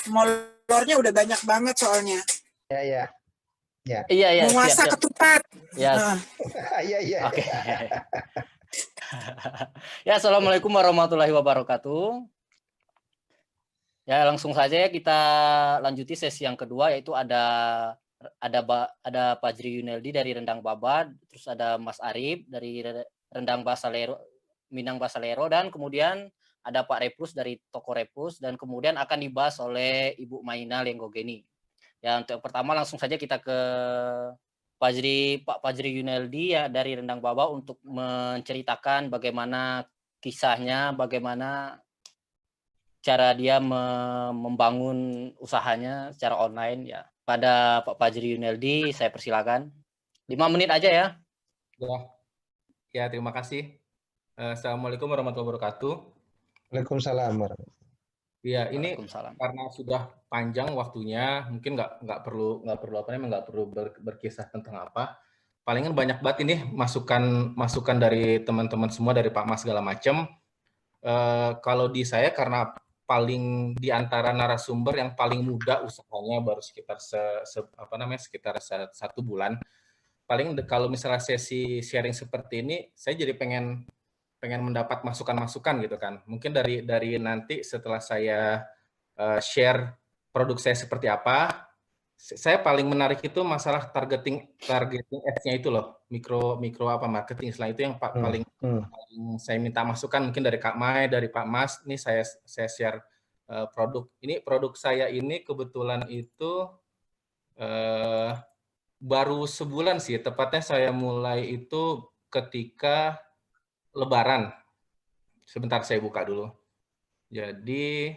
molornya udah banyak banget soalnya. Ya. Iya, Menguasa siap. ketupat. Ya. Nah. Iya. Oke. Ya, assalamualaikum warahmatullahi wabarakatuh. Ya, langsung saja ya kita lanjuti sesi yang kedua, yaitu ada Fajri Yuneldi dari Rendang Babat, terus ada Mas Arif dari Rendang Basalero, Minang Basalero, dan kemudian ada Pak Repus dari Toko Repus, dan kemudian akan dibahas oleh Ibu Maina Lenggogeni. Ya, untuk yang pertama langsung saja kita ke Pak Fajri Yuneldi ya dari Rendang Babat untuk menceritakan bagaimana kisahnya, bagaimana cara dia membangun usahanya secara online ya. Pada Pak Fajri Yuneldi, saya persilakan. 5 menit aja ya. Ya, terima kasih. Assalamualaikum warahmatullahi wabarakatuh. Waalaikumsalam. Ya, ini karena sudah panjang waktunya, mungkin nggak perlu berkisah tentang apa. Palingan banyak banget ini masukan dari teman-teman semua, dari Pak Mas segala macam. Kalau di saya karena paling di antara narasumber yang paling muda usahanya baru sekitar sekitar 1 bulan. Paling kalau misalnya sesi sharing seperti ini, saya jadi pengen mendapat masukan-masukan gitu kan. Mungkin dari nanti setelah saya share produk saya seperti apa, saya paling menarik itu masalah targeting ads-nya itu loh, mikro marketing. Setelah itu yang paling saya minta masukan mungkin dari Kak Mai, dari Pak Mas. Ini saya share produk. Ini produk saya ini kebetulan itu baru sebulan sih, tepatnya saya mulai itu ketika Lebaran. Sebentar saya buka dulu. Jadi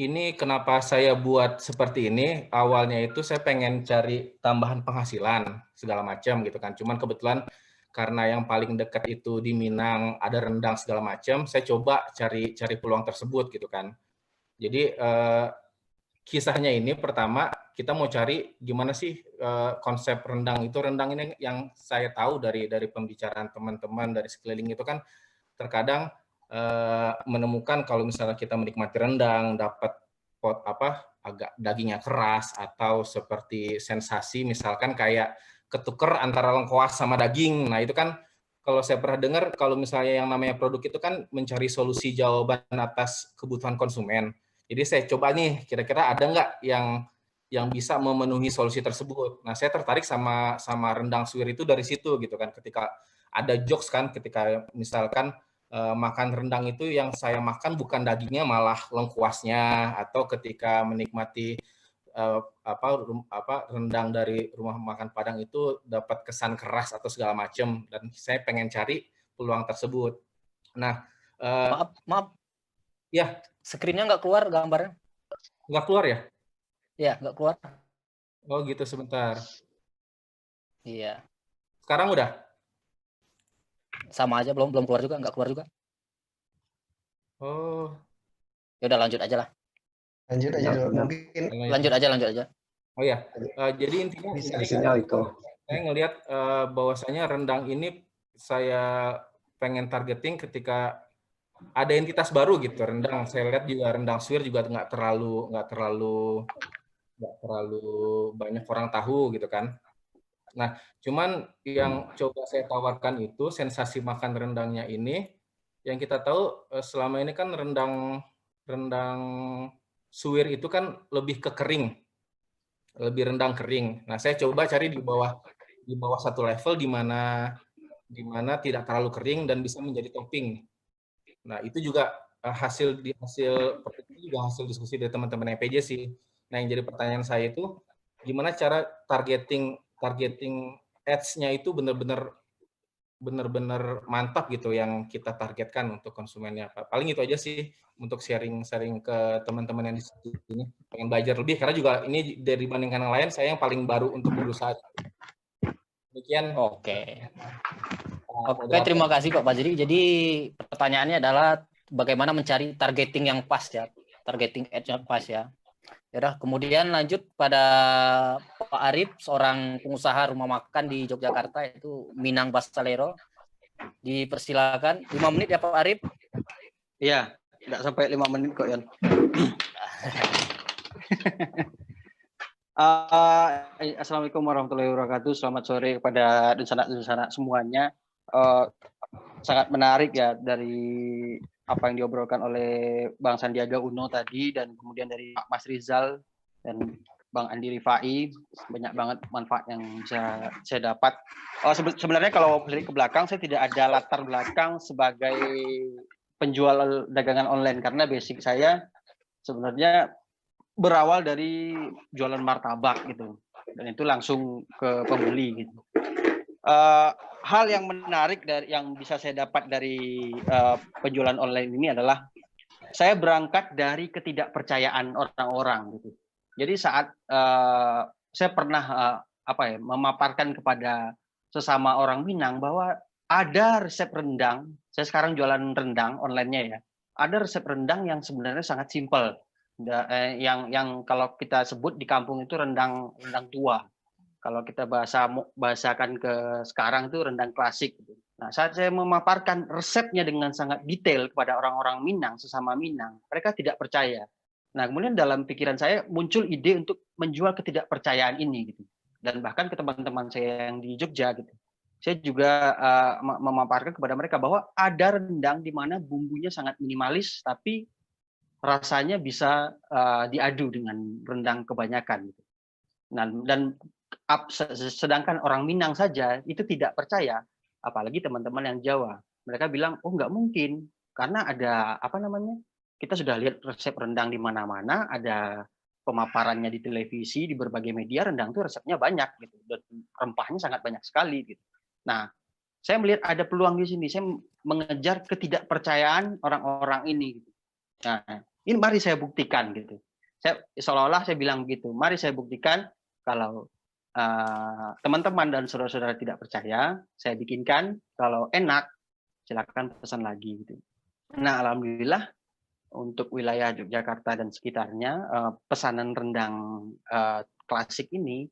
ini kenapa saya buat seperti ini, awalnya itu saya pengen cari tambahan penghasilan segala macam gitu kan. Cuman kebetulan karena yang paling dekat itu di Minang, ada rendang segala macam, saya coba cari peluang tersebut gitu kan. Jadi kisahnya ini pertama kita mau cari gimana sih konsep rendang itu. Rendang ini yang saya tahu dari pembicaraan teman-teman dari sekeliling itu kan terkadang menemukan kalau misalnya kita menikmati rendang dapat agak dagingnya keras atau seperti sensasi misalkan kayak ketuker antara lengkoas sama daging. Nah itu kan kalau saya pernah dengar kalau misalnya yang namanya produk itu kan mencari solusi jawaban atas kebutuhan konsumen. Jadi saya coba nih kira-kira ada nggak yang bisa memenuhi solusi tersebut. Nah saya tertarik sama rendang suwir itu dari situ gitu kan. Ketika ada jokes kan ketika misalkan makan rendang itu yang saya makan bukan dagingnya malah lengkuasnya, atau ketika menikmati rendang dari rumah makan Padang itu dapat kesan keras atau segala macam, dan saya pengen cari peluang tersebut. Nah, maaf. Ya. Screen-nya nggak keluar gambarnya. Nggak keluar ya? Iya, nggak keluar. Oh gitu, sebentar. Iya. Sekarang udah? Sama aja, belum keluar juga, nggak keluar juga. Oh. Ya udah lanjut aja lah. Lanjut aja dulu. Mungkin lanjut aja. Oh ya. Jadi intinya itu. Saya ngelihat bahwasanya rendang ini saya pengen targeting ketika ada entitas baru gitu. Rendang saya lihat juga rendang suwir juga nggak terlalu banyak orang tahu gitu kan. Nah, cuman yang coba saya tawarkan itu sensasi makan rendangnya ini, yang kita tahu selama ini kan rendang suwir itu kan lebih ke kering, lebih rendang kering. Nah, saya coba cari di bawah satu level di mana tidak terlalu kering dan bisa menjadi topping. Nah, itu juga hasil diskusi dari teman-teman EPJ sih. Nah, yang jadi pertanyaan saya itu gimana cara targeting ads-nya itu benar-benar mantap gitu yang kita targetkan untuk konsumennya. Paling itu aja sih untuk sharing ke teman-teman yang di sini. Pengen belajar lebih karena juga ini dari bandingkan yang lain saya yang paling baru untuk berusaha. Demikian. Oke, terima kasih Pak Fajri. Jadi pertanyaannya adalah bagaimana mencari targeting yang pas ya, targeting ads yang pas ya. Ya, kemudian lanjut pada Pak Arif, seorang pengusaha rumah makan di Yogyakarta, yaitu Minang Basalero. Dipersilakan 5 menit ya Pak Arif. Iya, nggak sampai 5 menit kok, Yan. Assalamualaikum warahmatullahi wabarakatuh. Selamat sore kepada dunsana semuanya. Sangat menarik ya dari apa yang diobrolkan oleh Bang Sandiaga Uno tadi, dan kemudian dari Pak Mas Rizal dan Bang Andi Rifai. Banyak banget manfaat yang bisa saya dapat. Sebenarnya kalau balik ke belakang, saya tidak ada latar belakang sebagai penjual dagangan online, karena basic saya sebenarnya berawal dari jualan martabak gitu, dan itu langsung ke pembeli gitu. Hal yang menarik yang bisa saya dapat dari penjualan online ini adalah saya berangkat dari ketidakpercayaan orang-orang gitu. Jadi saat saya pernah memaparkan kepada sesama orang Minang bahwa ada resep rendang, saya sekarang jualan rendang online-nya ya, ada resep rendang yang sebenarnya sangat simpel. Yang kalau kita sebut di kampung itu rendang tua. Kalau kita bahasakan ke sekarang itu rendang klasik. Nah, saat saya memaparkan resepnya dengan sangat detail kepada orang-orang Minang, sesama Minang, mereka tidak percaya. Nah, kemudian dalam pikiran saya muncul ide untuk menjual ketidakpercayaan ini gitu. Dan bahkan ke teman-teman saya yang di Jogja gitu. Saya juga memaparkan kepada mereka bahwa ada rendang di mana bumbunya sangat minimalis, tapi rasanya bisa diadu dengan rendang kebanyakan. Nah, dan sedangkan orang Minang saja itu tidak percaya, apalagi teman-teman yang Jawa. Mereka bilang, oh nggak mungkin, karena ada kita sudah lihat resep rendang di mana-mana, ada pemaparannya di televisi, di berbagai media, rendang itu resepnya banyak gitu, dan rempahnya sangat banyak sekali gitu. Nah, saya melihat ada peluang di sini, saya mengejar ketidakpercayaan orang-orang ini gitu. Nah, ini mari saya buktikan gitu. Seolah-olah saya bilang begitu, mari saya buktikan. Kalau teman-teman dan saudara-saudara tidak percaya, saya bikinkan. Kalau enak, silakan pesan lagi gitu. Nah, alhamdulillah untuk wilayah Yogyakarta dan sekitarnya, pesanan rendang klasik ini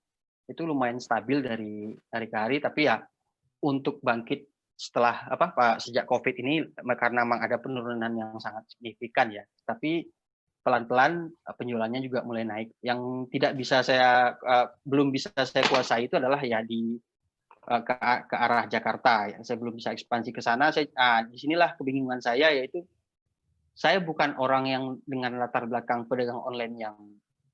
itu lumayan stabil dari hari ke hari. Tapi ya untuk bangkit setelah sejak COVID ini, karena memang ada penurunan yang sangat signifikan ya. Tapi pelan-pelan penjualannya juga mulai naik. Yang tidak bisa belum bisa saya kuasai itu adalah ya ke arah Jakarta. Saya belum bisa ekspansi ke sana. Disinilah kebingungan saya, yaitu saya bukan orang yang dengan latar belakang pedagang online yang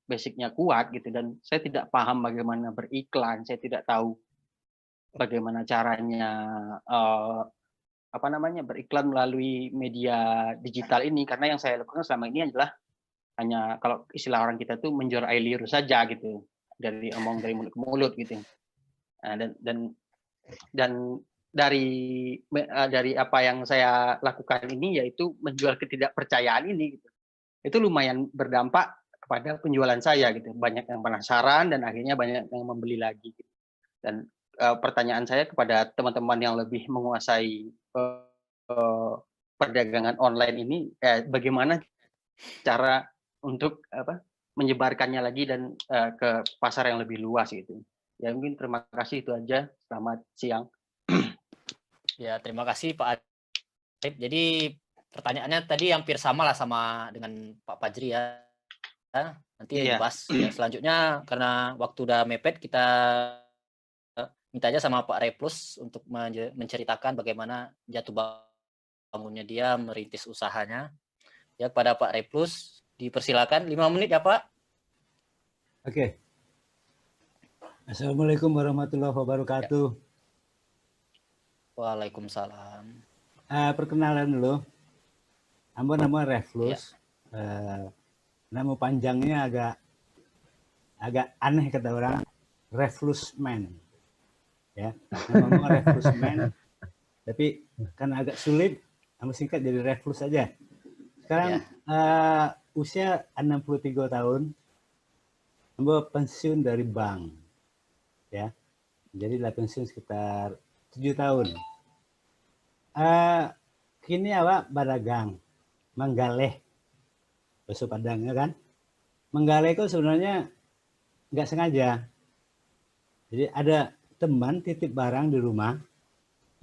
basicnya kuat gitu, dan saya tidak paham bagaimana beriklan. Saya tidak tahu bagaimana caranya beriklan melalui media digital ini, karena yang saya lakukan selama ini adalah hanya, kalau istilah orang kita tuh menjor air liur saja gitu, dari mulut ke mulut gitu. Dan dari apa yang saya lakukan ini, yaitu menjual ketidakpercayaan ini gitu, itu lumayan berdampak kepada penjualan saya gitu. Banyak yang penasaran dan akhirnya banyak yang membeli lagi gitu. Dan pertanyaan saya kepada teman-teman yang lebih menguasai perdagangan online ini, bagaimana cara untuk menyebarkannya lagi dan ke pasar yang lebih luas gitu. Ya mungkin terima kasih, itu aja. Selamat siang. Ya, terima kasih Pak Arif. Jadi pertanyaannya tadi hampir sama lah sama dengan Pak Fajri ya. Nanti dibahas ya, selanjutnya, karena waktu udah mepet, kita minta aja sama Pak Replus untuk menceritakan bagaimana jatuh bangunnya dia merintis usahanya. Ya, kepada Pak Replus dipersilakan 5 menit ya Pak. Oke. Assalamualaikum warahmatullahi wabarakatuh. Ya. Waalaikumsalam. Perkenalan dulu. Nama Reflus. Ya. Nama panjangnya agak aneh kata orang. Reflus Man. Ya, nama Reflus Man. Tapi karena agak sulit, nama singkat jadi Reflus aja. Sekarang usia 63 tahun. Nama pensiun dari bank. Ya. Jadi lah pensiun sekitar 7 tahun. Kini awak badagang, menggaleh, bahasa Padangnya kan. Menggaleh itu sebenarnya nggak sengaja. Jadi ada teman titip barang di rumah,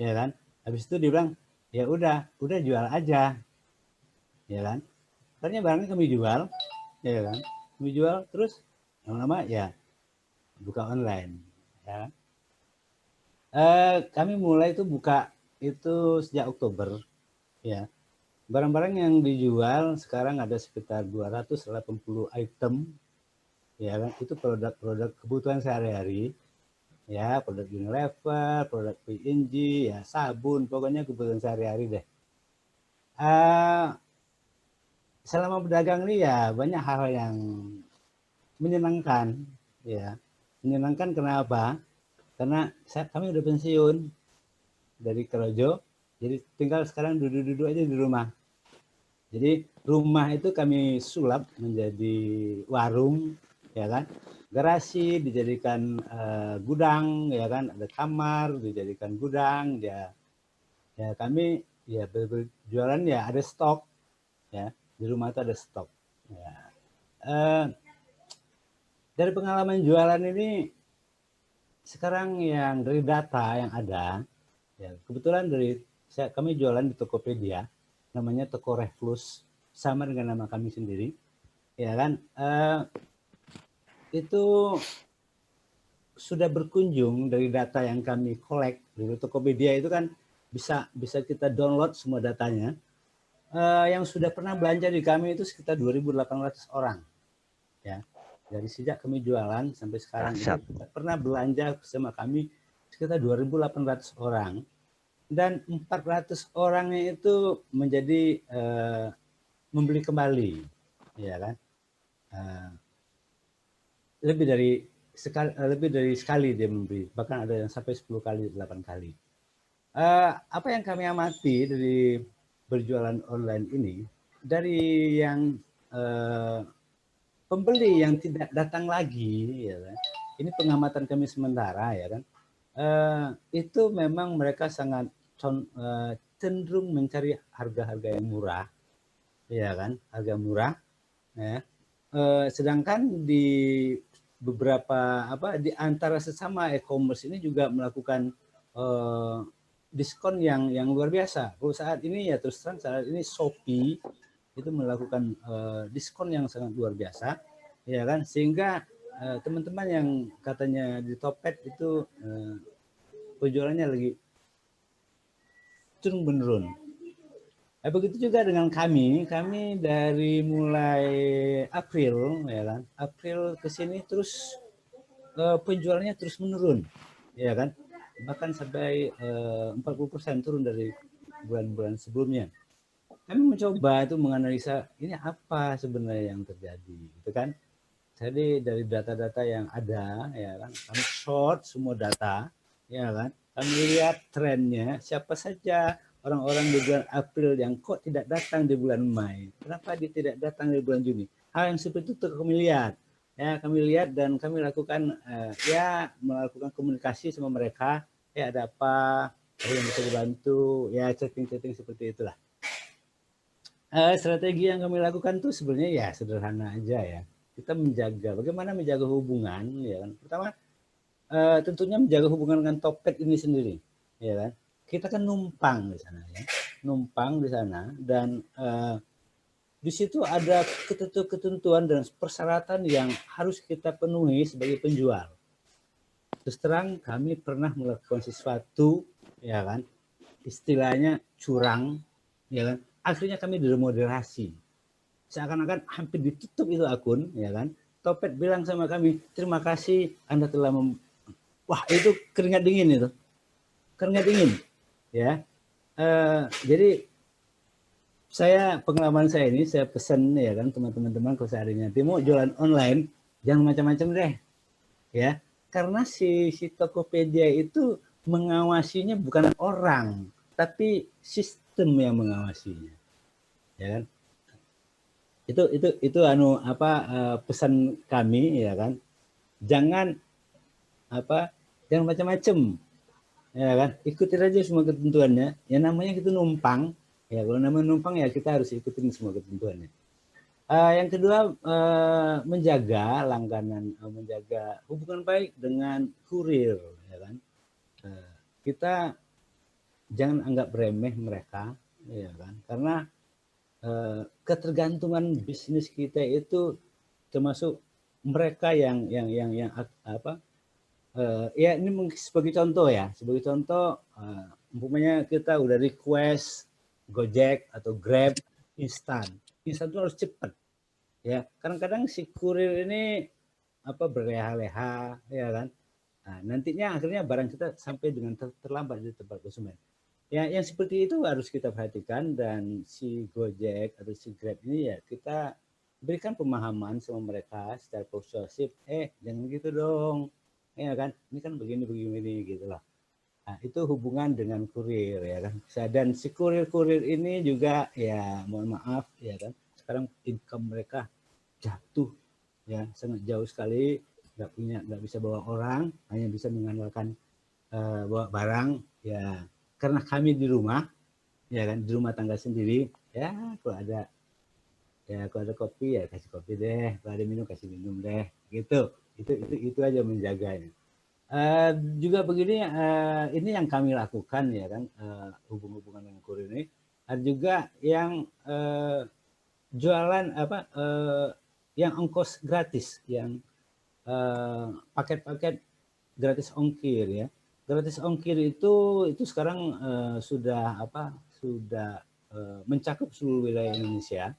ya kan. Habis itu dia bilang, ya udah jual aja. ya kan? Akhirnya barangnya kami jual, ya kan? Kami jual terus lama-lama ya buka online, ya. Kami mulai itu buka itu sejak Oktober, ya. Barang-barang yang dijual sekarang ada sekitar 280 item, ya kan? Itu produk-produk kebutuhan sehari-hari, ya, produk Unilever, produk P&G, ya, sabun, pokoknya kebutuhan sehari-hari deh. Selama berdagang ini ya banyak hal yang menyenangkan, ya. Menyenangkan kenapa? Karena kami udah pensiun dari kerja, jadi tinggal sekarang duduk-duduk aja di rumah. Jadi rumah itu kami sulap menjadi warung, ya kan? Garasi dijadikan gudang, ya kan? Ada kamar dijadikan gudang, ya. Ya kami ya berjualan ya ada stok, ya. Di rumah itu ada stok. Ya. Dari pengalaman jualan ini sekarang yang dari data yang ada, ya kebetulan kami jualan di Tokopedia, namanya Toko Reflus, sama dengan nama kami sendiri, ya kan? Itu sudah berkunjung dari data yang kami collect dari Tokopedia itu kan bisa kita download semua datanya. Yang sudah pernah belanja di kami itu sekitar 2.800 orang, ya. Dari sejak kami jualan sampai sekarang itu pernah belanja sama kami sekitar 2.800 orang. Dan 400 orangnya itu menjadi membeli kembali, ya kan? Lebih dari sekali dia membeli, bahkan ada yang sampai 10 kali, 8 kali. Apa yang kami amati dari berjualan online ini, dari yang pembeli yang tidak datang lagi, ya kan? Ini pengamatan kami sementara, ya kan? Itu memang mereka sangat cenderung mencari harga-harga yang murah, ya kan, harga murah, ya. Sedangkan di beberapa di antara sesama e-commerce ini juga melakukan diskon yang luar biasa. Kalau saat ini ya terus terang saat ini Shopee itu melakukan diskon yang sangat luar biasa, ya kan, sehingga teman-teman yang katanya di Topet itu penjualannya lagi turun menurun. Begitu juga dengan kami dari mulai April, ya kan, April ke sini terus penjualannya terus menurun, ya kan, bahkan sampai 40% turun dari bulan-bulan sebelumnya. Kami mencoba itu menganalisa ini apa sebenarnya yang terjadi, gitu kan. Jadi dari data-data yang ada, ya kan, kami short semua data, ya kan, kami lihat trennya siapa saja orang-orang di bulan April yang kok tidak datang di bulan Mei, kenapa dia tidak datang di bulan Juni. Hal yang seperti itu kami lihat, ya, kami lihat dan kami lakukan ya melakukan komunikasi sama mereka, ya ada apa yang bisa dibantu, ya chatting-chatting seperti itulah. Strategi yang kami lakukan tuh sebenarnya ya sederhana aja, ya. Kita menjaga, bagaimana menjaga hubungan, ya kan. Pertama, tentunya menjaga hubungan dengan Topet ini sendiri, ya kan. Kita kan numpang di sana, ya, numpang di sana, dan di situ ada ketentuan dan persyaratan yang harus kita penuhi sebagai penjual. Terus terang kami pernah melakukan sesuatu, ya kan, istilahnya curang, ya kan. Akhirnya kami demoderasi, seakan-akan hampir ditutup itu akun, ya kan. Topet bilang sama kami, terima kasih Anda telah wah, itu keringat dingin itu, keringat dingin, ya. Jadi pengalaman saya ini saya pesan, ya kan, teman-teman kalau seandainya nanti mau jualan online jangan macam-macam deh, ya, karena si Tokopedia itu mengawasinya bukan orang tapi sistem yang mengawasinya, ya kan. Itu pesan kami, ya kan, jangan macam-macam, ya kan, ikutin aja semua ketentuannya, ya namanya kita numpang, ya kalau namanya numpang ya kita harus ikutin semua ketentuannya. Yang kedua, menjaga langganan, menjaga hubungan baik dengan kurir, ya kan. Kita jangan anggap remeh mereka, ya kan, karena ketergantungan bisnis kita itu termasuk mereka yang apa ya ini sebagai contoh ya, sebagai contoh umpamanya kita udah request Gojek atau Grab instan itu harus cepat ya. Kadang-kadang si kurir ini apa berleha-leha ya kan. Nah, nantinya akhirnya barang kita sampai dengan terlambat di tempat konsumen. Ya, yang seperti itu harus kita perhatikan, dan si Gojek atau si Grab ini ya kita berikan pemahaman sama mereka secara persuasif. Jangan gitu dong, ya kan? Ini kan begini gitu lah. Nah, itu hubungan dengan kurir ya kan. Dan si kurir-kurir ini juga ya mohon maaf ya kan. Sekarang income mereka jatuh ya sangat jauh sekali. Nggak bisa bawa orang, hanya bisa mengandalkan bawa barang ya, karena kami di rumah ya kan, di rumah tangga sendiri ya, kalau ada kopi ya kasih kopi deh, kalau ada minum kasih minum deh gitu. Itu aja menjaganya. Juga begini, ini yang kami lakukan ya kan, hubungan dengan kurir ini. Ada juga yang jualan apa yang ongkos gratis, yang paket-paket gratis ongkir ya. Gratis ongkir itu sekarang sudah mencakup seluruh wilayah Indonesia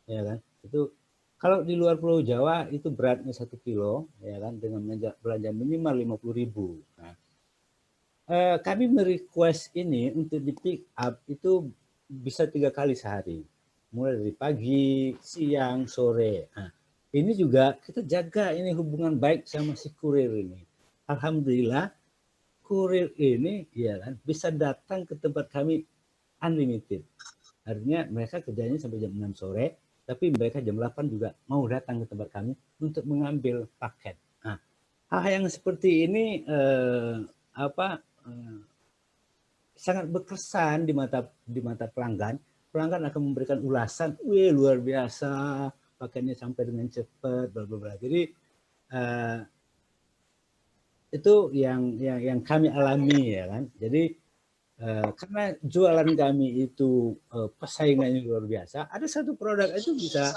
ya kan. Itu kalau di luar Pulau Jawa itu beratnya 1 kilo ya kan, dengan belanja minimal 50.000. Nah, kami merequest ini untuk di pick up itu bisa 3 kali sehari, mulai dari pagi, siang, sore. Nah, ini juga kita jaga ini hubungan baik sama si kurir ini. Alhamdulillah kurir ini ya kan bisa datang ke tempat kami unlimited. Artinya mereka kerjanya sampai jam 6 sore, tapi mereka jam 8 juga mau datang ke tempat kami untuk mengambil paket. Nah, hal yang seperti ini sangat berkesan di mata pelanggan. Pelanggan akan memberikan ulasan, wih luar biasa, pakainya sampai dengan cepat, bla bla bla. Jadi itu yang kami alami ya kan. Jadi karena jualan kami itu persaingannya luar biasa. Ada satu produk itu bisa,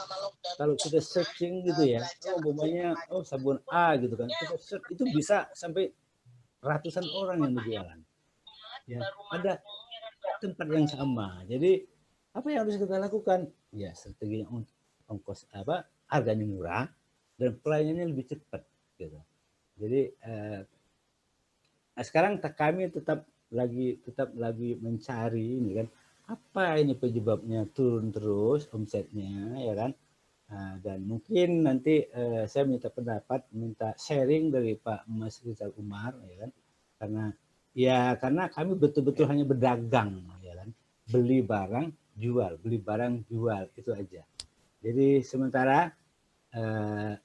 kalau kita searching gitu ya, umpamanya sabun A gitu kan, kita search itu bisa sampai ratusan orang yang berjualan. Ya, ada tempat yang sama. Jadi apa yang harus kita lakukan? Ya strateginya ongkos harganya murah dan pelayanannya lebih cepat gitu. Jadi sekarang kami tetap lagi mencari ini kan, apa ini penyebabnya turun terus omsetnya ya kan. Dan mungkin nanti saya minta sharing dari Pak Mas Rizal Umar ya kan, karena kami betul-betul hanya berdagang ya kan, beli barang jual itu aja. Jadi sementara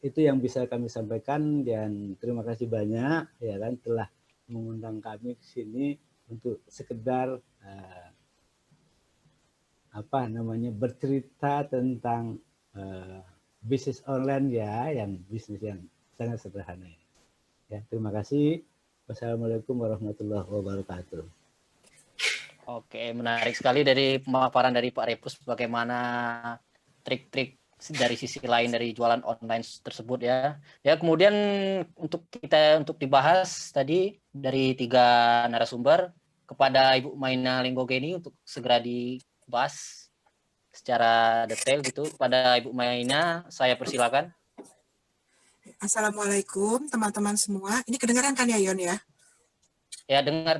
itu yang bisa kami sampaikan, dan terima kasih banyak ya kan telah mengundang kami ke sini untuk sekedar bercerita tentang bisnis online ya, yang bisnis yang sangat sederhana ya. Terima kasih. Wassalamualaikum warahmatullahi wabarakatuh. Oke, menarik sekali dari pemaparan dari Pak Repus bagaimana trik-trik dari sisi lain dari jualan online tersebut ya. Ya, kemudian untuk dibahas tadi dari 3 narasumber, kepada Ibu Maina Linggogeni untuk segera dibahas secara detail gitu. Kepada Ibu Maina, saya persilakan. Assalamualaikum teman-teman semua. Ini kedengaran kan ya Yon ya? Ya, dengar.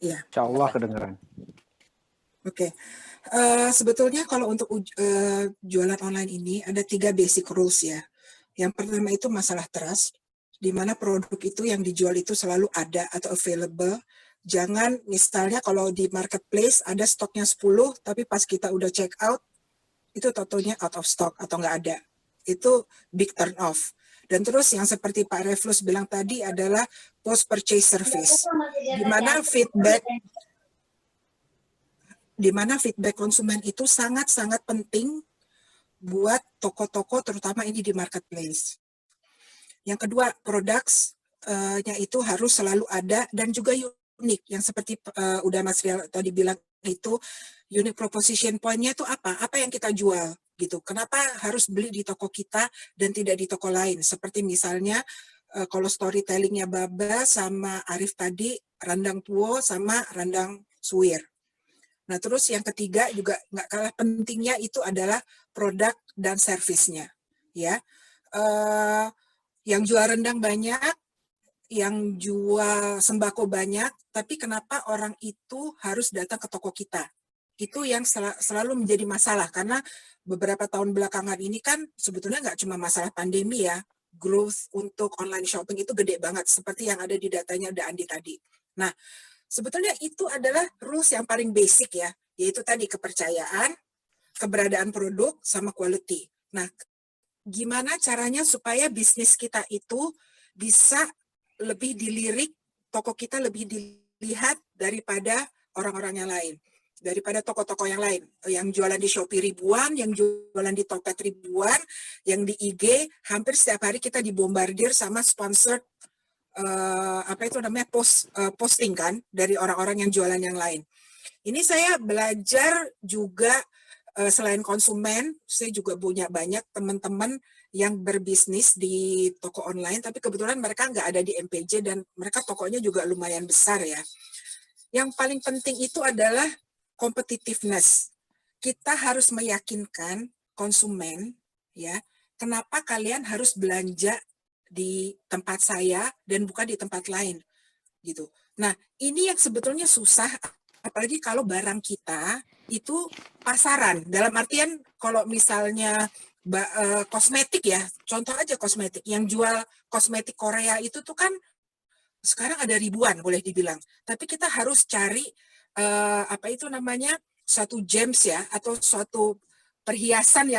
Iya. Insya Allah kedengaran. Oke. Sebetulnya kalau untuk jualan online ini ada 3 basic rules ya. Yang pertama itu masalah trust, di mana produk itu yang dijual itu selalu ada atau available. Jangan misalnya kalau di marketplace ada stoknya 10, tapi pas kita udah check out, itu totalnya out of stock atau nggak ada. Itu big turn off. Dan terus yang seperti Pak Reflus bilang tadi adalah post purchase service, di mana feedback konsumen itu sangat-sangat penting buat toko-toko, terutama ini di marketplace. Yang kedua, produknya itu harus selalu ada dan juga unik, yang seperti udah Mas Rial tadi bilang itu unique proposition point-nya itu apa? Apa yang kita jual gitu. Kenapa harus beli di toko kita dan tidak di toko lain? Seperti misalnya kalau storytelling-nya Baba sama Arif tadi, Randang Tuo sama Randang Suwir. Nah, terus yang ketiga juga nggak kalah pentingnya itu adalah produk dan servisnya. Ya, yang jual rendang banyak, yang jual sembako banyak, tapi kenapa orang itu harus datang ke toko kita? Itu yang selalu menjadi masalah, karena beberapa tahun belakangan ini kan sebetulnya nggak cuma masalah pandemi ya, growth untuk online shopping itu gede banget, seperti yang ada di datanya ada Andi tadi. Nah, sebetulnya itu adalah rules yang paling basic ya, yaitu tadi kepercayaan, keberadaan produk, sama quality. Nah, gimana caranya supaya bisnis kita itu bisa lebih dilirik, toko kita lebih dilihat daripada orang-orang yang lain, daripada toko-toko yang lain, yang jualan di Shopee ribuan, yang jualan di Tokped ribuan, yang di IG hampir setiap hari kita dibombardir sama sponsored apa itu namanya posting kan dari orang-orang yang jualan yang lain. Ini saya belajar juga selain konsumen, saya juga punya banyak teman-teman yang berbisnis di toko online, tapi kebetulan mereka nggak ada di MPJ dan mereka tokonya juga lumayan besar ya. Yang paling penting itu adalah competitiveness. Kita harus meyakinkan konsumen ya, kenapa kalian harus belanja di tempat saya dan bukan di tempat lain gitu. Nah, ini yang sebetulnya susah, apalagi kalau barang kita itu pasaran. Dalam artian kalau misalnya kosmetik ya, contoh aja kosmetik, yang jual kosmetik Korea itu tuh kan sekarang ada ribuan boleh dibilang. Tapi kita harus cari apa itu namanya suatu gems ya, atau suatu perhiasan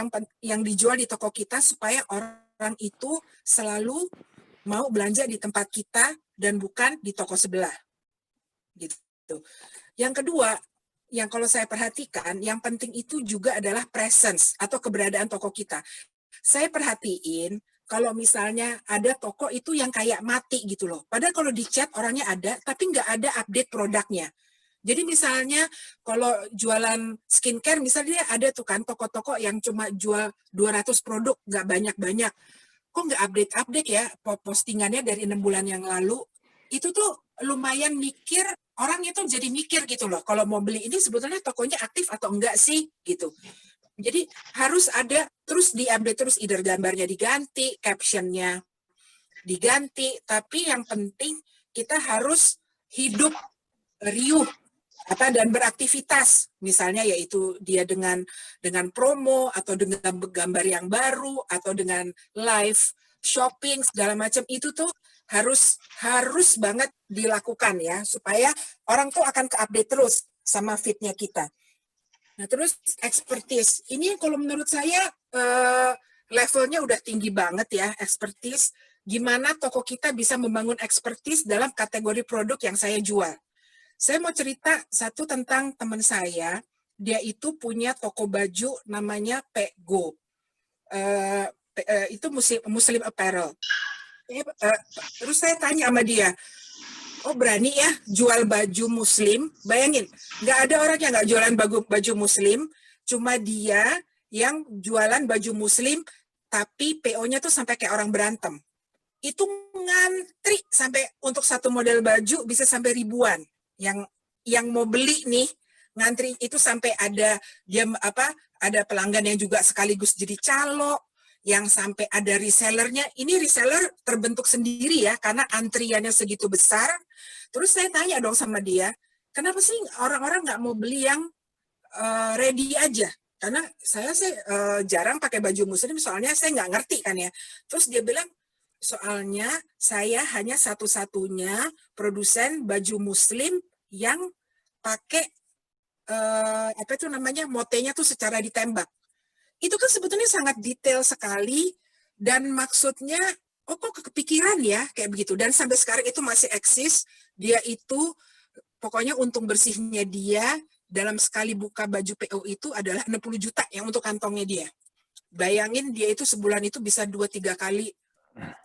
yang dijual di toko kita supaya orang itu selalu mau belanja di tempat kita dan bukan di toko sebelah. Gitu. Yang kedua, yang kalau saya perhatikan, yang penting itu juga adalah presence atau keberadaan toko kita. Saya perhatiin kalau misalnya ada toko itu yang kayak mati gitu loh. Padahal kalau di chat orangnya ada, tapi nggak ada update produknya. Jadi misalnya kalau jualan skincare, misalnya ada tuh kan toko-toko yang cuma jual 200 produk, nggak banyak-banyak. Kok nggak update-update ya postingannya dari 6 bulan yang lalu? Itu tuh lumayan mikir, orang itu jadi mikir gitu loh. Kalau mau beli ini sebetulnya tokonya aktif atau enggak sih gitu. Jadi harus ada terus diupdate terus, either gambarnya diganti, captionnya diganti, tapi yang penting kita harus hidup riuh dan beraktivitas, misalnya yaitu dia dengan promo atau dengan gambar yang baru atau dengan live shopping segala macam, itu tuh harus banget dilakukan ya, supaya orang tuh akan ke-update terus sama feed-nya kita. Nah, terus expertise. Ini kalau menurut saya levelnya udah tinggi banget ya, expertise. Gimana toko kita bisa membangun expertise dalam kategori produk yang saya jual. Saya mau cerita satu tentang teman saya. Dia itu punya toko baju namanya Pego. Itu Muslim Apparel. Terus saya tanya sama dia, oh berani ya jual baju muslim? Bayangin, nggak ada orang yang nggak jualan baju muslim, cuma dia yang jualan baju muslim, tapi PO-nya tuh sampai kayak orang berantem. Itu ngantri sampai untuk satu model baju bisa sampai ribuan. Yang mau beli nih, ngantri itu sampai ada pelanggan yang juga sekaligus jadi calo, yang sampai ada resellernya. Ini reseller terbentuk sendiri ya, karena antriannya segitu besar. Terus saya tanya dong sama dia, kenapa sih orang-orang nggak mau beli yang ready aja? Karena saya jarang pakai baju muslim, soalnya saya nggak ngerti kan ya. Terus dia bilang, soalnya saya hanya satu-satunya produsen baju muslim yang pakai motenya tuh secara ditembak. Itu kan sebetulnya sangat detail sekali, dan maksudnya kok kepikiran ya kayak begitu, dan sampai sekarang itu masih eksis. Dia itu pokoknya untung bersihnya dia dalam sekali buka baju PO itu adalah 60 juta yang untuk kantongnya dia. Bayangin dia itu sebulan itu bisa 2-3 kali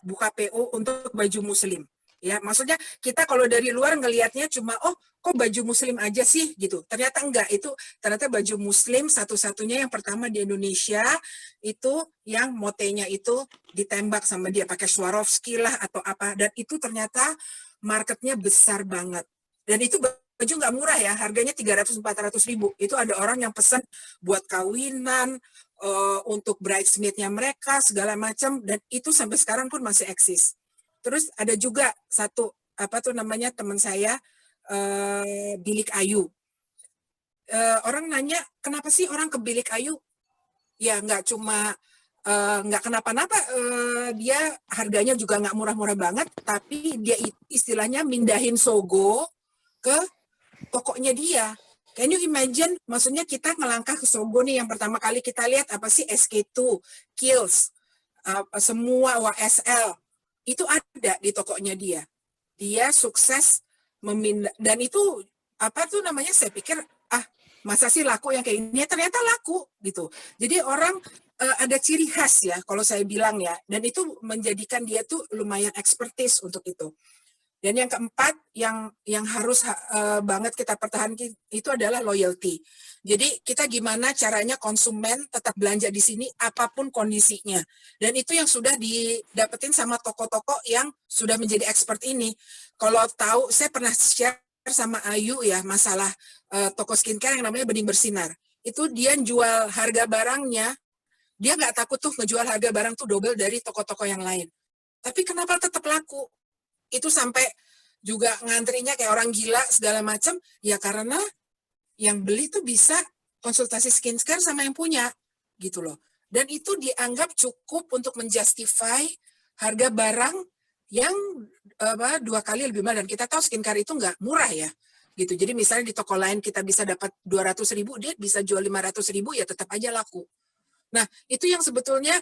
buka PO untuk baju muslim. Ya, maksudnya kita kalau dari luar ngelihatnya cuma, oh kok baju muslim aja sih gitu. Ternyata enggak, itu ternyata baju muslim satu-satunya yang pertama di Indonesia itu yang motenya itu ditembak sama dia pakai Swarovski lah atau apa. Dan itu ternyata marketnya besar banget. Dan itu baju nggak murah ya, harganya 300-400 ribu. Itu ada orang yang pesan buat kawinan, untuk bridesmaid-nya mereka, segala macam. Dan itu sampai sekarang pun masih eksis. Terus ada juga satu teman saya bilik ayu. Orang nanya kenapa sih orang ke bilik ayu? Ya nggak cuma nggak kenapa-napa, dia harganya juga nggak murah-murah banget, tapi dia istilahnya mindahin Sogo ke tokonya dia. Can you imagine? Maksudnya kita ngelangkah ke Sogo nih, yang pertama kali kita lihat apa sih, SK2, Kiehl's, semua YSL. Itu ada di tokonya dia. Dia sukses memindah, dan itu saya pikir masa sih laku yang kayak ini, ternyata laku gitu. Jadi orang ada ciri khas ya kalau saya bilang ya, dan itu menjadikan dia tuh lumayan ekspertis untuk itu. Dan yang keempat yang harus banget kita pertahankan itu adalah loyalty. Jadi kita gimana caranya konsumen tetap belanja di sini apapun kondisinya. Dan itu yang sudah didapetin sama toko-toko yang sudah menjadi expert ini. Kalau tahu, saya pernah share sama Ayu ya masalah toko skincare yang namanya Bening Bersinar. Itu dia jual harga barangnya, dia nggak takut tuh ngejual harga barang tuh double dari toko-toko yang lain. Tapi kenapa tetap laku? Itu sampai juga ngantrinya kayak orang gila segala macam, ya karena yang beli tuh bisa konsultasi skincare sama yang punya gitu loh. Dan itu dianggap cukup untuk menjustify harga barang yang 2 kali lebih mahal. Dan kita tahu skincare itu nggak murah ya gitu. Jadi misalnya di toko lain kita bisa dapat 200.000, dia bisa jual 500.000, ya tetap aja laku. Nah itu yang sebetulnya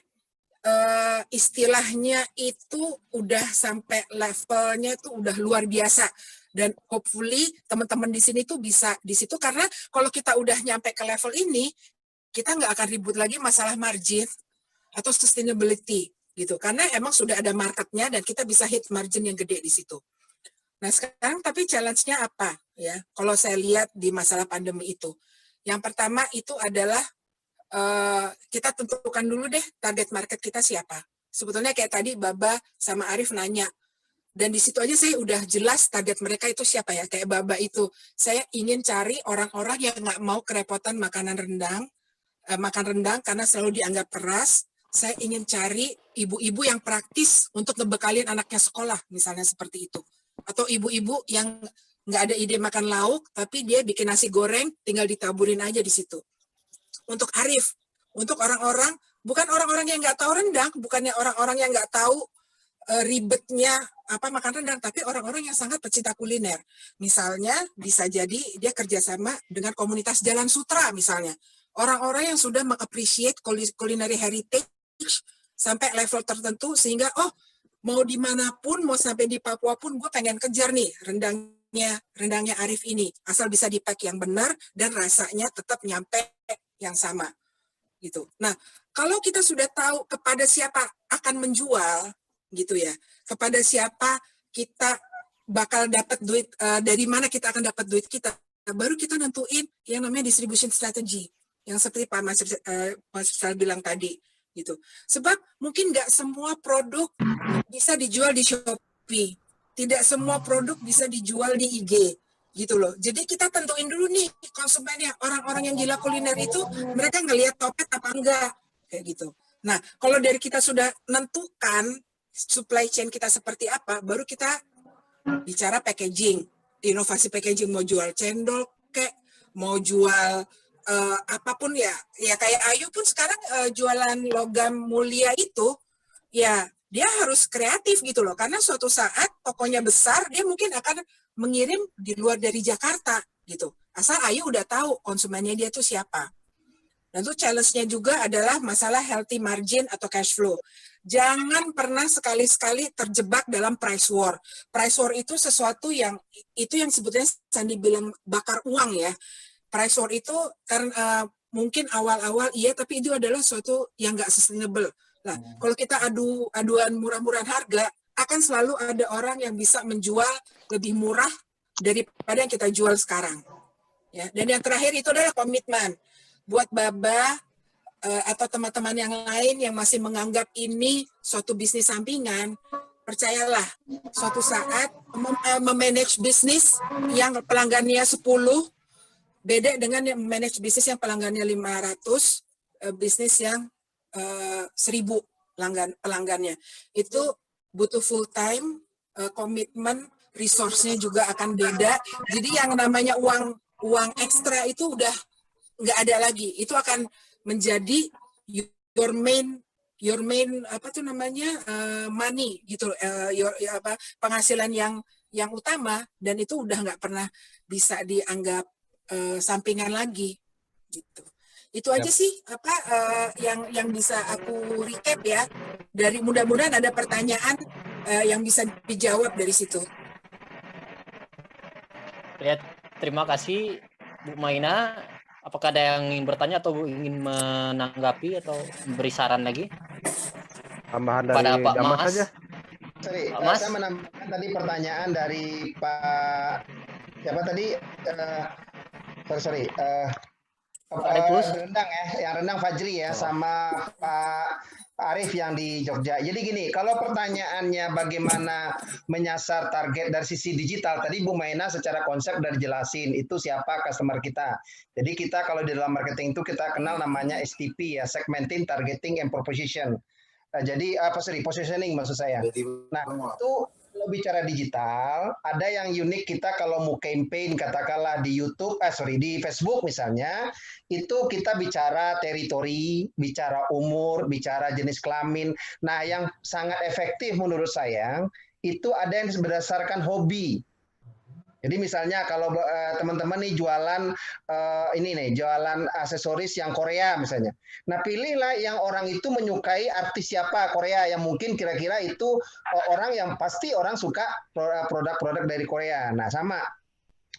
istilahnya itu udah sampai levelnya tuh udah luar biasa, dan hopefully teman-teman di sini tuh bisa di situ, karena kalau kita udah nyampe ke level ini kita nggak akan ribut lagi masalah margin atau sustainability gitu, karena emang sudah ada marketnya dan kita bisa hit margin yang gede di situ. Nah sekarang tapi challenge-nya apa ya kalau saya lihat di masalah pandemi itu? Yang pertama itu adalah kita tentukan dulu deh target market kita siapa. Sebetulnya kayak tadi Baba sama Arif nanya, dan di situ aja saya udah jelas target mereka itu siapa ya. Kayak Baba itu, saya ingin cari orang-orang yang nggak mau kerepotan makan rendang karena selalu dianggap keras. Saya ingin cari ibu-ibu yang praktis untuk ngebekalin anaknya sekolah, misalnya seperti itu. Atau ibu-ibu yang nggak ada ide makan lauk, tapi dia bikin nasi goreng, tinggal ditaburin aja di situ. Untuk Arif, untuk orang-orang, bukan orang-orang yang nggak tahu rendang, bukannya orang-orang yang nggak tahu ribetnya makan rendang, tapi orang-orang yang sangat pecinta kuliner. Misalnya bisa jadi dia kerjasama dengan komunitas Jalan Sutra misalnya. Orang-orang yang sudah mengapresiate culinary heritage sampai level tertentu, sehingga mau dimanapun, mau sampai di Papua pun gue pengen kejar nih rendangnya Arif ini, asal bisa di-pack yang benar dan rasanya tetap nyampe yang sama gitu. Nah, kalau kita sudah tahu kepada siapa akan menjual gitu ya, kepada siapa kita bakal dapat duit, dari mana kita akan dapat duit kita, baru kita nentuin yang namanya distribution strategy, yang seperti Pak Mas bilang tadi gitu. Sebab mungkin nggak semua produk bisa dijual di Shopee, tidak semua produk bisa dijual di IG gitu loh. Jadi kita tentuin dulu nih konsumennya, orang-orang yang gila kuliner itu mereka ngelihat Topet apa enggak kayak gitu. Nah kalau dari kita sudah menentukan supply chain kita seperti apa, baru kita bicara packaging, inovasi packaging, mau jual cendol kayak mau jual apapun ya kayak Ayu pun sekarang jualan logam mulia itu ya dia harus kreatif gitu loh, karena suatu saat tokonya besar, dia mungkin akan mengirim di luar dari Jakarta gitu. Asal Ayu udah tahu konsumennya dia tuh siapa. Dan tuh challenge-nya juga adalah masalah healthy margin atau cash flow. Jangan pernah sekali-sekali terjebak dalam price war. Price war itu sesuatu yang sebetulnya Sandi bilang bakar uang ya. Price war itu karena mungkin awal-awal iya, tapi itu adalah sesuatu yang nggak sustainable. Nah, kalau kita aduan murah-murahan harga, akan selalu ada orang yang bisa menjual lebih murah daripada yang kita jual sekarang. Ya, dan yang terakhir itu adalah komitmen. Buat Baba atau teman-teman yang lain yang masih menganggap ini suatu bisnis sampingan, percayalah, suatu saat memanage bisnis yang pelanggannya 10 beda dengan yang manage bisnis yang pelanggannya 500, bisnis yang 1000 pelanggannya. Itu butuh full time, komitmen, resource-nya juga akan beda. Jadi yang namanya uang ekstra itu udah nggak ada lagi. Itu akan menjadi your main apa tuh namanya money gitu, penghasilan yang utama, dan itu udah nggak pernah bisa dianggap sampingan lagi gitu. Itu aja sih yang bisa aku recap ya. Dari mudah-mudahan ada pertanyaan yang bisa dijawab dari situ. Ya, terima kasih Bu Maina. Apakah ada yang ingin bertanya atau ingin menanggapi atau memberi saran lagi? Tambahan dari Pada Pak Damas Mas. saja. Sorry, Pak Mas. saya menambahkan tadi pertanyaan dari Pak siapa tadi? Sorry. Rendang ya, yang Rendang Fajri ya, sama Pak Arif yang di Jogja. Jadi gini, kalau pertanyaannya bagaimana menyasar target dari sisi digital, tadi Bu Maina secara konsep udah dijelasin, itu siapa customer kita. Jadi kita kalau di dalam marketing itu kita kenal namanya STP ya, Segmenting, Targeting, and Proposition. Jadi positioning maksud saya. Nah, itu kalau bicara digital, ada yang unik kita kalau mau campaign katakanlah di YouTube, di Facebook misalnya, itu kita bicara teritori, bicara umur, bicara jenis kelamin. Nah, yang sangat efektif menurut saya itu ada yang berdasarkan hobi. Jadi misalnya kalau teman-teman nih jualan jualan aksesoris yang Korea misalnya. Nah, pilihlah yang orang itu menyukai artis siapa Korea yang mungkin kira-kira itu orang yang pasti orang suka produk-produk dari Korea. Nah, sama.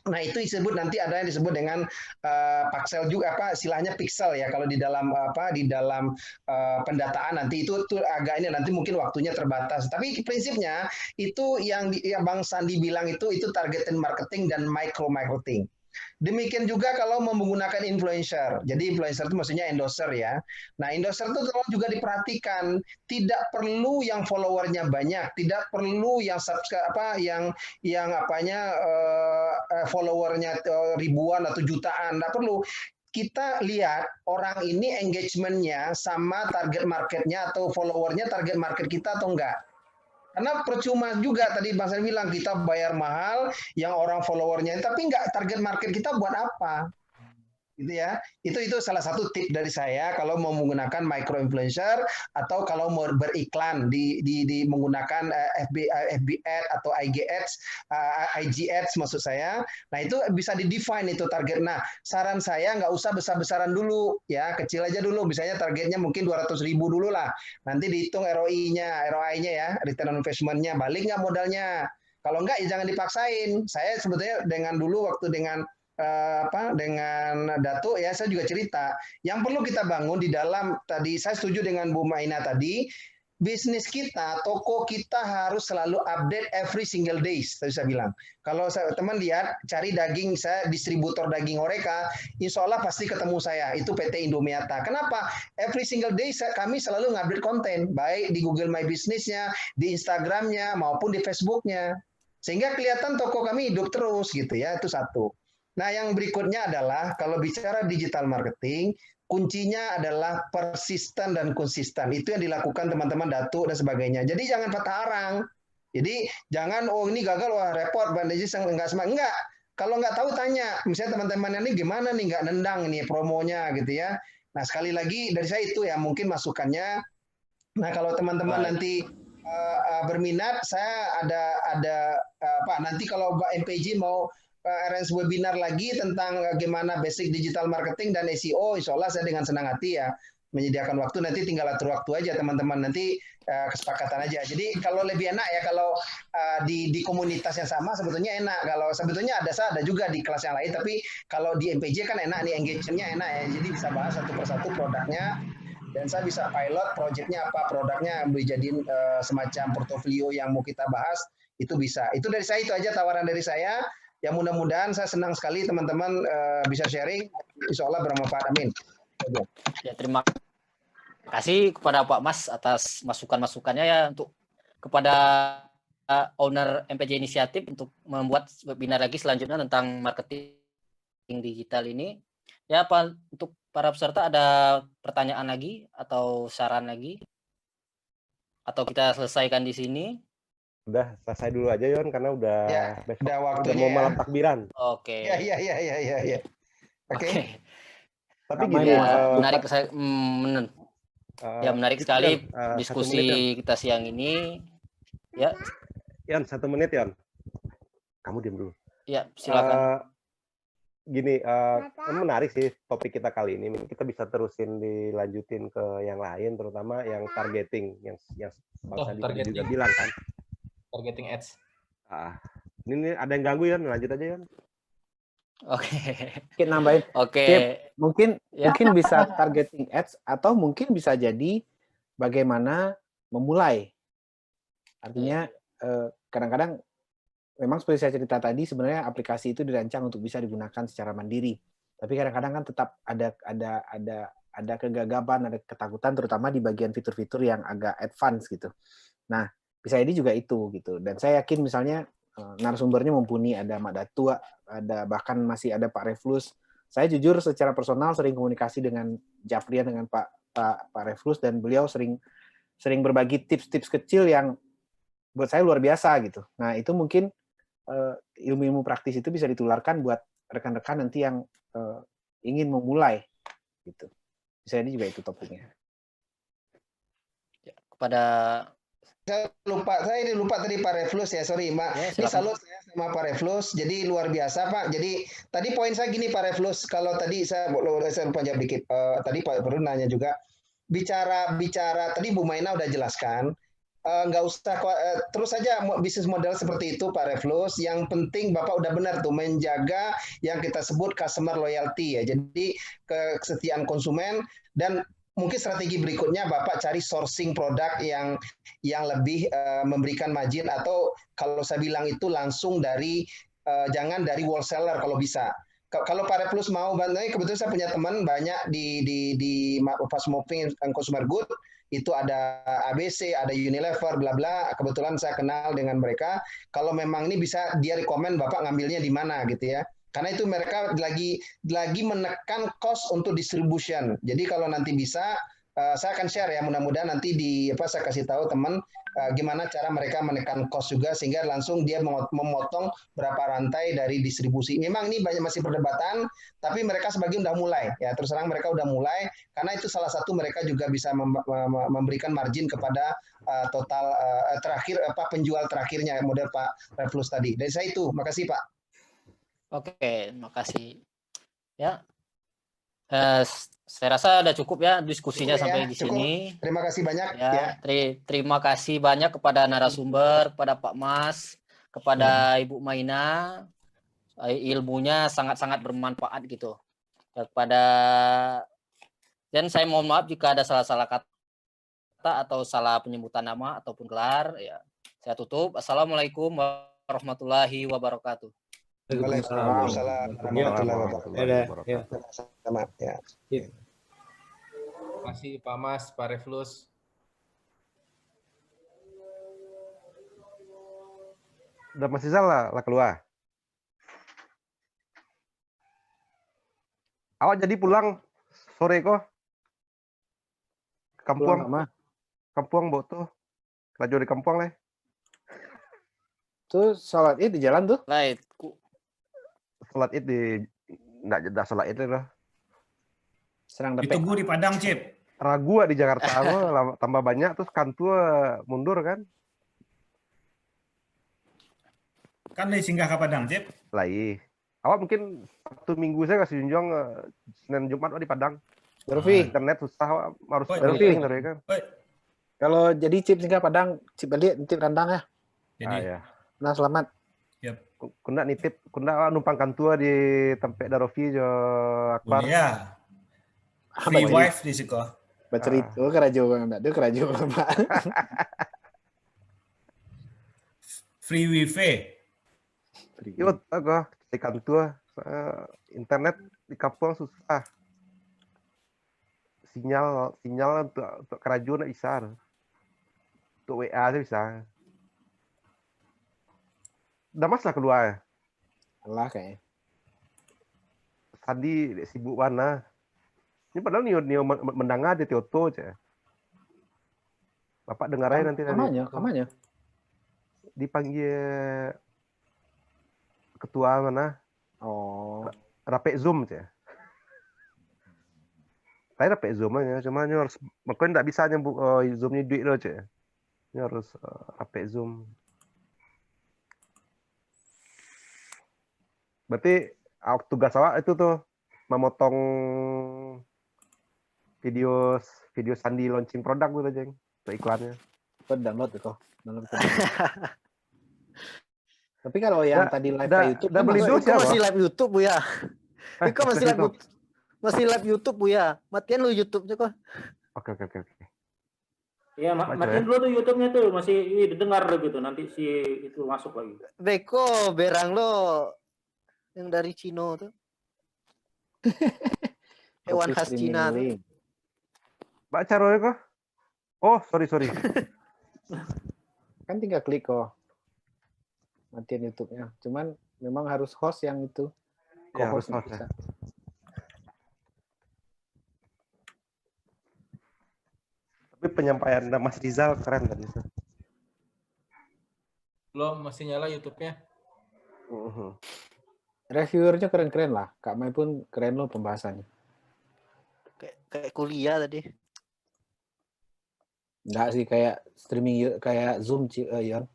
Nah, itu disebut nanti ada yang disebut dengan pixel juga istilahnya pixel ya kalau di dalam pendataan nanti itu agak ini nanti mungkin waktunya terbatas. Tapi prinsipnya itu yang Bang Sandi bilang itu targeted marketing dan micro marketing. Demikian juga kalau menggunakan influencer. Jadi influencer itu maksudnya endorser ya. Nah, endorser itu tolong juga diperhatikan. Tidak perlu yang followernya banyak, tidak perlu yang subscribe followernya ribuan atau jutaan, tidak perlu. Kita lihat orang ini engagement-nya sama target marketnya atau followernya target market kita atau enggak. Karena percuma juga tadi Bang Sandi bilang kita bayar mahal yang orang followernya, tapi enggak target market kita buat apa? Gitu ya. Itu salah satu tip dari saya kalau mau menggunakan micro influencer atau kalau mau beriklan di menggunakan FB Ads atau IG Ads maksud saya. Nah, itu bisa di-define itu target. Nah, saran saya nggak usah besar-besaran dulu ya, kecil aja dulu. Misalnya targetnya mungkin 200.000 dulu lah. Nanti dihitung ROI-nya ya, return on investment-nya, balik nggak modalnya. Kalau nggak ya jangan dipaksain. Saya sebetulnya dengan Datuk ya, saya juga cerita yang perlu kita bangun di dalam tadi saya setuju dengan Bu Maina tadi, bisnis kita, toko kita harus selalu update every single days. Tadi saya bilang kalau teman lihat cari daging, saya distributor daging Horeca, insya Allah pasti ketemu saya, itu PT Indomiata. Kenapa? Every single day kami selalu ngupdate konten baik di Google My Business-nya, di Instagram-nya maupun di Facebook-nya, sehingga kelihatan toko kami hidup terus gitu ya. Itu satu. Nah, yang berikutnya adalah kalau bicara digital marketing, kuncinya adalah persisten dan konsisten. Itu yang dilakukan teman-teman Datuk dan sebagainya. Jadi jangan patah arang. Jadi jangan ini gagal, wah repot, enggak semangat. Enggak. Kalau nggak tahu tanya. Misalnya teman-teman ini gimana nih nggak nendang nih promonya gitu ya. Nah, sekali lagi dari saya itu ya mungkin masukannya. Nah, kalau teman-teman nanti berminat, saya ada nanti kalau MPJ mau arrange webinar lagi tentang bagaimana basic digital marketing dan SEO, insya Allah saya dengan senang hati ya menyediakan waktu, nanti tinggal atur waktu aja teman-teman, nanti kesepakatan aja. Jadi kalau lebih enak ya kalau di komunitas yang sama sebetulnya enak, kalau sebetulnya ada juga di kelas yang lain, tapi kalau di MPJ kan enak nih, engagement-nya enak ya, jadi bisa bahas satu persatu produknya. dan saya bisa pilot proyeknya apa, produknya dijadiin semacam portofolio yang mau kita bahas, itu bisa. Itu dari saya, itu aja tawaran dari saya. Ya mudah-mudahan saya senang sekali teman-teman bisa sharing, insya Allah bermanfaat, amin. Ya, terima kasih kepada Pak Mas atas masukan-masukannya ya untuk kepada owner MPJ Inisiatif untuk membuat webinar lagi selanjutnya tentang marketing digital ini. Ya, Pak, untuk para peserta ada pertanyaan lagi atau saran lagi? Atau kita selesaikan di sini? Udah selesai dulu aja Yon, karena udah Ya, besok udah udah waktunya mau malam ya. takbiran. Oke. Ya. Oke. Tapi Ramai gini, mau menarik saya ya menarik gitu, sekali Yon, 1 diskusi menit, Yon. kita siang ini. Ya, Yon, 1 menit Yon. Kamu diam dulu. ya silakan. Gini, menarik sih topik kita kali ini. Kita bisa terusin dilanjutin ke yang lain, terutama yang targeting, yang Bang Sandi tadi juga bilang kan. Targeting ads. Ini ada yang ganggu Yon, lanjut aja Yon. Oke. Mungkin nambahin. Oke. Mungkin Ya. mungkin bisa targeting ads atau mungkin bisa jadi bagaimana memulai. Artinya kadang-kadang memang seperti saya cerita tadi, sebenarnya aplikasi itu dirancang untuk bisa digunakan secara mandiri. Tapi kadang-kadang kan tetap ada kegagapan, ada ketakutan, terutama di bagian fitur-fitur yang agak advance gitu. Nah, bisa jadi juga itu gitu. Dan saya yakin misalnya narasumbernya mumpuni, ada Mak Datua, ada bahkan masih ada Pak Reflus. Saya jujur secara personal sering komunikasi dengan Jafrian, dengan Pak Reflus, dan beliau sering berbagi tips-tips kecil yang buat saya luar biasa gitu. Nah, itu mungkin ilmu-ilmu praktis itu bisa ditularkan buat rekan-rekan nanti yang ingin memulai gitu. Bisa ini juga itu topiknya. Ya, kepada Saya ini lupa tadi Pak Reflus ya, sorry Mbak. Ya, Ini silakan. salut saya sama Pak Reflus, jadi luar biasa Pak. Jadi tadi poin saya gini Pak Reflus, kalau tadi saya lupa jawab dikit. Tadi Pak Perlu nanya juga, bicara tadi Bu Maina udah jelaskan, nggak usah terus saja bisnis model seperti itu Pak Reflus. Yang penting Bapak udah benar tuh menjaga yang kita sebut customer loyalty ya. Jadi kesetiaan konsumen, dan mungkin strategi berikutnya Bapak cari sourcing produk yang lebih memberikan margin, atau kalau saya bilang itu langsung dari jangan dari wholesaler kalau bisa. Kalau Pak Reflus mau bantu, kebetulan saya punya teman banyak di fast moving and consumer good, itu ada ABC, ada Unilever, bla bla. Kebetulan saya kenal dengan mereka. Kalau memang ini bisa dia rekomend Bapak ngambilnya di mana gitu ya. Karena itu mereka lagi menekan cost untuk distribution. Jadi kalau nanti bisa, saya akan share ya, mudah-mudahan nanti saya kasih tahu teman gimana cara mereka menekan cost juga, sehingga langsung dia memotong berapa rantai dari distribusi. Memang ini banyak masih perdebatan, tapi mereka sebagian udah mulai ya, terus terang mereka udah mulai, karena itu salah satu mereka juga bisa memberikan margin kepada total terakhir penjual terakhirnya, model Pak Reflus tadi. Dari saya itu, makasih Pak. Oke, makasih. Ya. Saya rasa udah cukup ya diskusinya sampai di sini. Terima kasih banyak. Ya. Terima kasih banyak kepada narasumber, kepada Pak Mas, kepada Ibu Maina. Ilmunya sangat-sangat bermanfaat gitu. Dan saya mohon maaf jika ada salah-salah kata atau salah penyebutan nama ataupun gelar. Ya, saya tutup. Assalamualaikum warahmatullahi wabarakatuh. Waalaikumsalam warahmatullahi wabarakatuh. Selamat ya. Terima kasih Pak Mas, Pak Reflus. Udah masih salah lah keluar. Awak jadi pulang sore kok? Kampung. Kampung Boto. Laju di kampung leh. Tuh sholat Id di jalan tuh. Lain. Sholat Id di enggak sholat Id lah. Serang dapet. Ditunggu di Padang, Cip. Ragu di Jakarta tambah banyak, terus kantua mundur kan? Kan dari singgah ke Padang, Cip. Lai. Awak mungkin Sabtu Minggu saya kasih junjung Senin Jumat di Padang. Berfi. Internet susah harus Berfi. kan. Kalau jadi Cip singgah Padang, Cip beli nitip randang ya. Jadi. Ya. Nah, selamat. Yep. Kunda nitip, kunda numpang kantua di tempat Darofi jo Akbar. Boleh ya. Free wife di siko. Bercerita, kerajo enggak ada kerajo Pak. Free wifi. Yuk, agak tekan tua internet di kampung susah. Sinyal untuk kerajo nak bisa. Untuk WA sih bisa. Udah mas lah keluar. Alah kayaknya. Sandi sibuk mana? Ini padahal Nio mendengar di Tioto aja. Bapak dengar aja nanti. Kamanya. Dipanggil ketua mana? Oh. Rapek Zoom aja. Saya rapek Zoom aja, cuma harus makanya nggak bisa nyambung Zoom-nya duit lo aja. Ini harus rapek Zoom. Berarti tugas awak itu tuh memotong video Sandi launching produk gitu aja, untuk iklannya. Download itu. Tapi kalau yang tadi live YouTube, beli dulu siapa? Masih live YouTube Bu ya. Iko masih live YouTube Bu ya. Matian lu YouTube-nya kok. Oke. Iya, matiin dulu tuh YouTube-nya tuh, masih didengar gitu, nanti si itu masuk lagi. Beko, berang lo yang dari Cino tuh. Hewan khas Cina tuh. Mbak Caroy kok? Oh, sorry. Kan tinggal klik kok. Matiin YouTube-nya. Cuman memang harus host yang itu. Ya, harus host ya. Tapi penyampaian Mas Rizal keren tadi. Belum, masih nyala YouTube-nya. Reviewernya keren-keren lah. Kak Mai pun keren loh pembahasannya. Kayak kuliah tadi. Enggak sih, kayak streaming, kayak Zoom, Yon.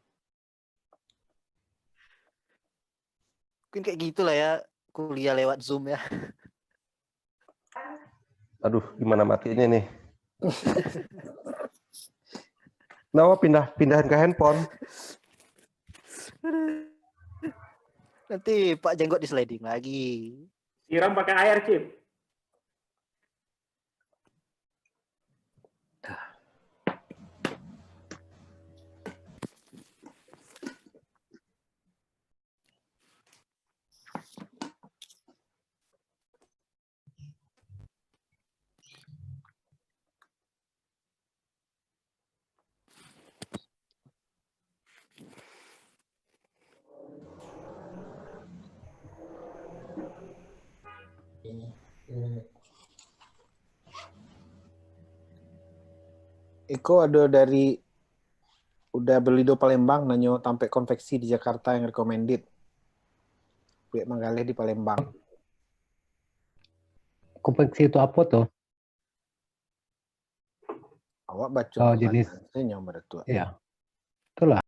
Mungkin kayak gitulah ya, kuliah lewat Zoom ya. Aduh, gimana matinya nih? Nah, pindahin ke handphone. Nanti Pak Jenggot di sliding lagi. Siram pakai air, Cip. Iko ada dari udah beli do Palembang nanyo tampe konveksi di Jakarta yang recommended. Buat manggalih di Palembang. Konveksi itu apa tuh? Awak baca jenis. Nyomber itu. Iya. Itulah.